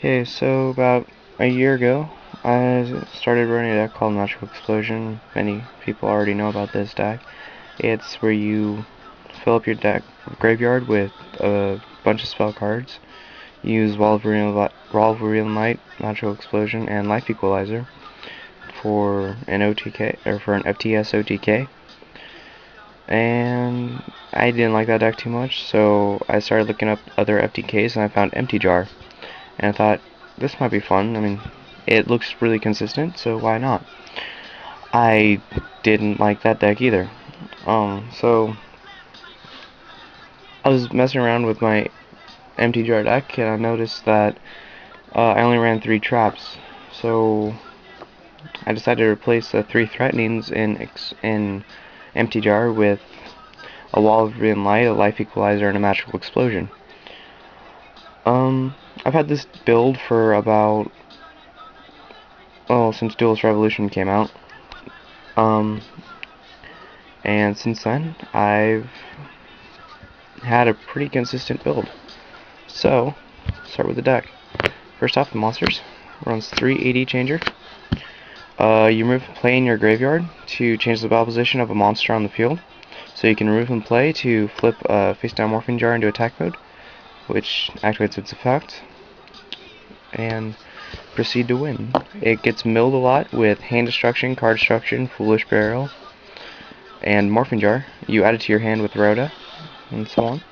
Okay, so about a year ago, I started running a deck called Magical Explosion. Many people already know about this deck. It's where you fill up your deck graveyard with a bunch of spell cards. Use Wall of Realm Magical Explosion, and Life Equalizer for an OTK or for an FTSOTK. And I didn't like that deck too much, so I started looking up other FTKs, and I found Empty Jar. And I thought, this might be fun. I mean, it looks really consistent, so why not? I didn't like that deck either. So I was messing around with my Empty Jar deck, and I noticed that I only ran 3 traps. So I decided to replace the 3 threatenings in Empty Jar with a Wall of Green Light, a Life Equalizer, and a Magical Explosion. I've had this build for about, since Duelist Revolution came out. And since then, I've had a pretty consistent build. So, start with the deck. First off, the monsters. Runs 3 AD changer. You remove and play in your graveyard to change the battle position of a monster on the field. So you can remove and play to flip a face-down Morphing Jar into attack mode, which activates its effect, and proceed to win. It gets milled a lot with Hand Destruction, Card Destruction, Foolish Burial, and Morphing Jar. You add it to your hand with Rhoda, and so on.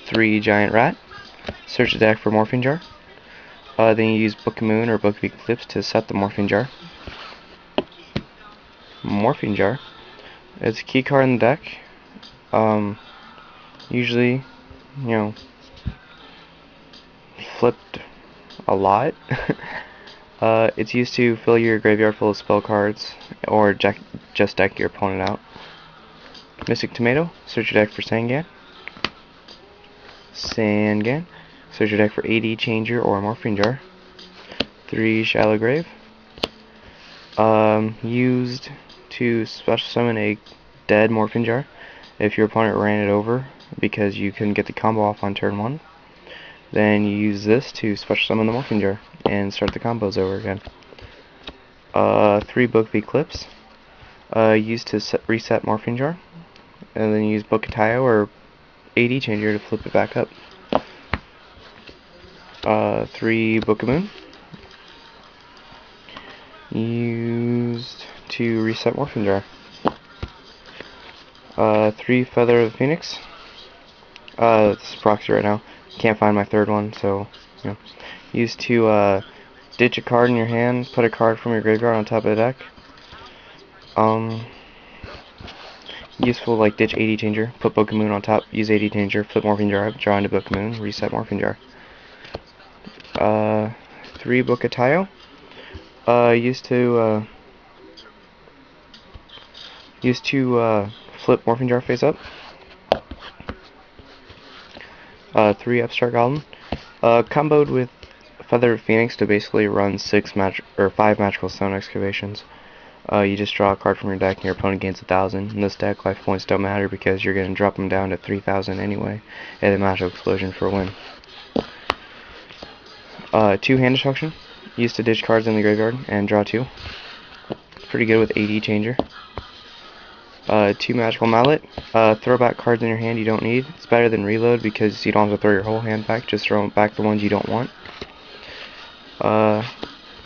3 Giant Rat. Search the deck for Morphing Jar. Then you use Book of Moon or Book of Eclipse to set the Morphing Jar. Morphing Jar. It's a key card in the deck. Usually, flipped a lot. It's used to fill your graveyard full of spell cards, or just deck your opponent out. Mystic Tomato. Search your deck for Sangan. Search your deck for AD Changer or Morphing Jar. 3 Shallow Grave. Used to special summon a dead Morphing Jar if your opponent ran it over because you couldn't get the combo off on turn 1. Then you use this to special summon the Morphing Jar and start the combos over again. 3 Book of Eclipse. Used to reset Morphing Jar. And then use Book of Tayo or AD Changer to flip it back up. 3 Book of Moon. Used to reset Morphing Jar. 3 Feather of the Phoenix. This is proxy right now. Can't find my third one, so used to ditch a card in your hand, put a card from your graveyard on top of the deck. Useful like ditch AD Changer, put Book of Moon on top, use AD Changer, flip Morphing Jar up, draw into Book of Moon, reset Morphing Jar. 3 Book of Tayo. Used to flip Morphing Jar face up. 3 Upstart Goblin. Comboed with Feather of Phoenix to basically run 5 Magical Stone Excavations. You just draw a card from your deck and your opponent gains 1,000. In this deck, life points don't matter because you're going to drop them down to 3,000 anyway, and a Magical Explosion for a win. 2 Hand Destruction. Used to ditch cards in the graveyard and draw 2. Pretty good with AD Changer. 2 Magical Mallet. Throw back cards in your hand you don't need. It's better than reload because you don't have to throw your whole hand back, just throw back the ones you don't want.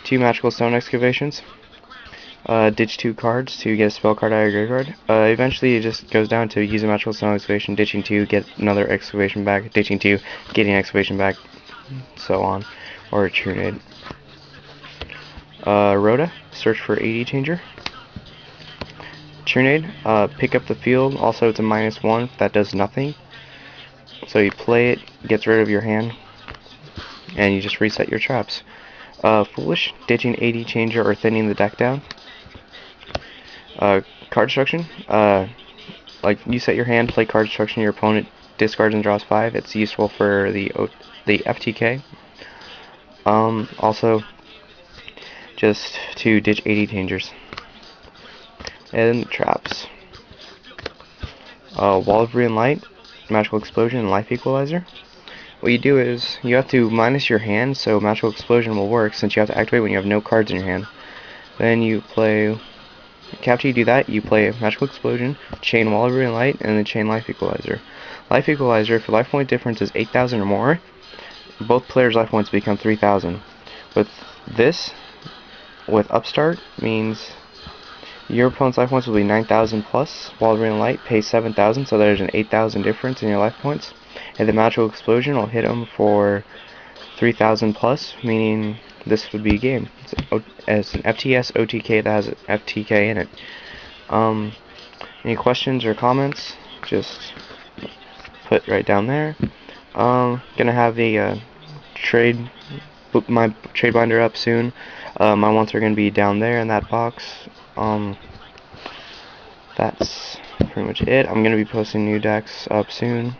2 Magical Stone Excavations. Ditch 2 cards to get a spell card out of your graveyard. Eventually it just goes down to use a Magical Stone Excavation, ditching 2, get another excavation back, ditching 2, getting an excavation back, so on. Or a Trunade. Rhoda. Search for AD Changer. Trunade, pick up the field. Also, it's a -1. That does nothing. So you play it, gets rid of your hand, and you just reset your traps. Foolish, ditching AD Changer or thinning the deck down. Card Destruction, like you set your hand, play Card Destruction. Your opponent discards and draws 5. It's useful for the FTK. Also, just to ditch AD Changers. And traps. Wall of Green Light, Magical Explosion, and Life Equalizer. what you do is you have to minus your hand so Magical Explosion will work, since you have to activate when you have no cards in your hand. Then you play, after you do that, you play Magical Explosion, chain Wall of Brilliant Light, and then chain Life Equalizer. Life Equalizer, if your life point difference is 8,000 or more, both players' life points become 3,000. With this, with Upstart, means your opponent's life points will be 9,000 plus. Wall of Brilliant Light pays 7,000, so there's an 8,000 difference in your life points. And the Magical Explosion will hit them for 3,000 plus, meaning this would be a game. It's an FTSOTK that has an FTK in it. Any questions or comments? Just put right down there. Gonna have a my trade binder up soon. My wants are gonna be down there in that box. That's pretty much it. I'm gonna be posting new decks up soon.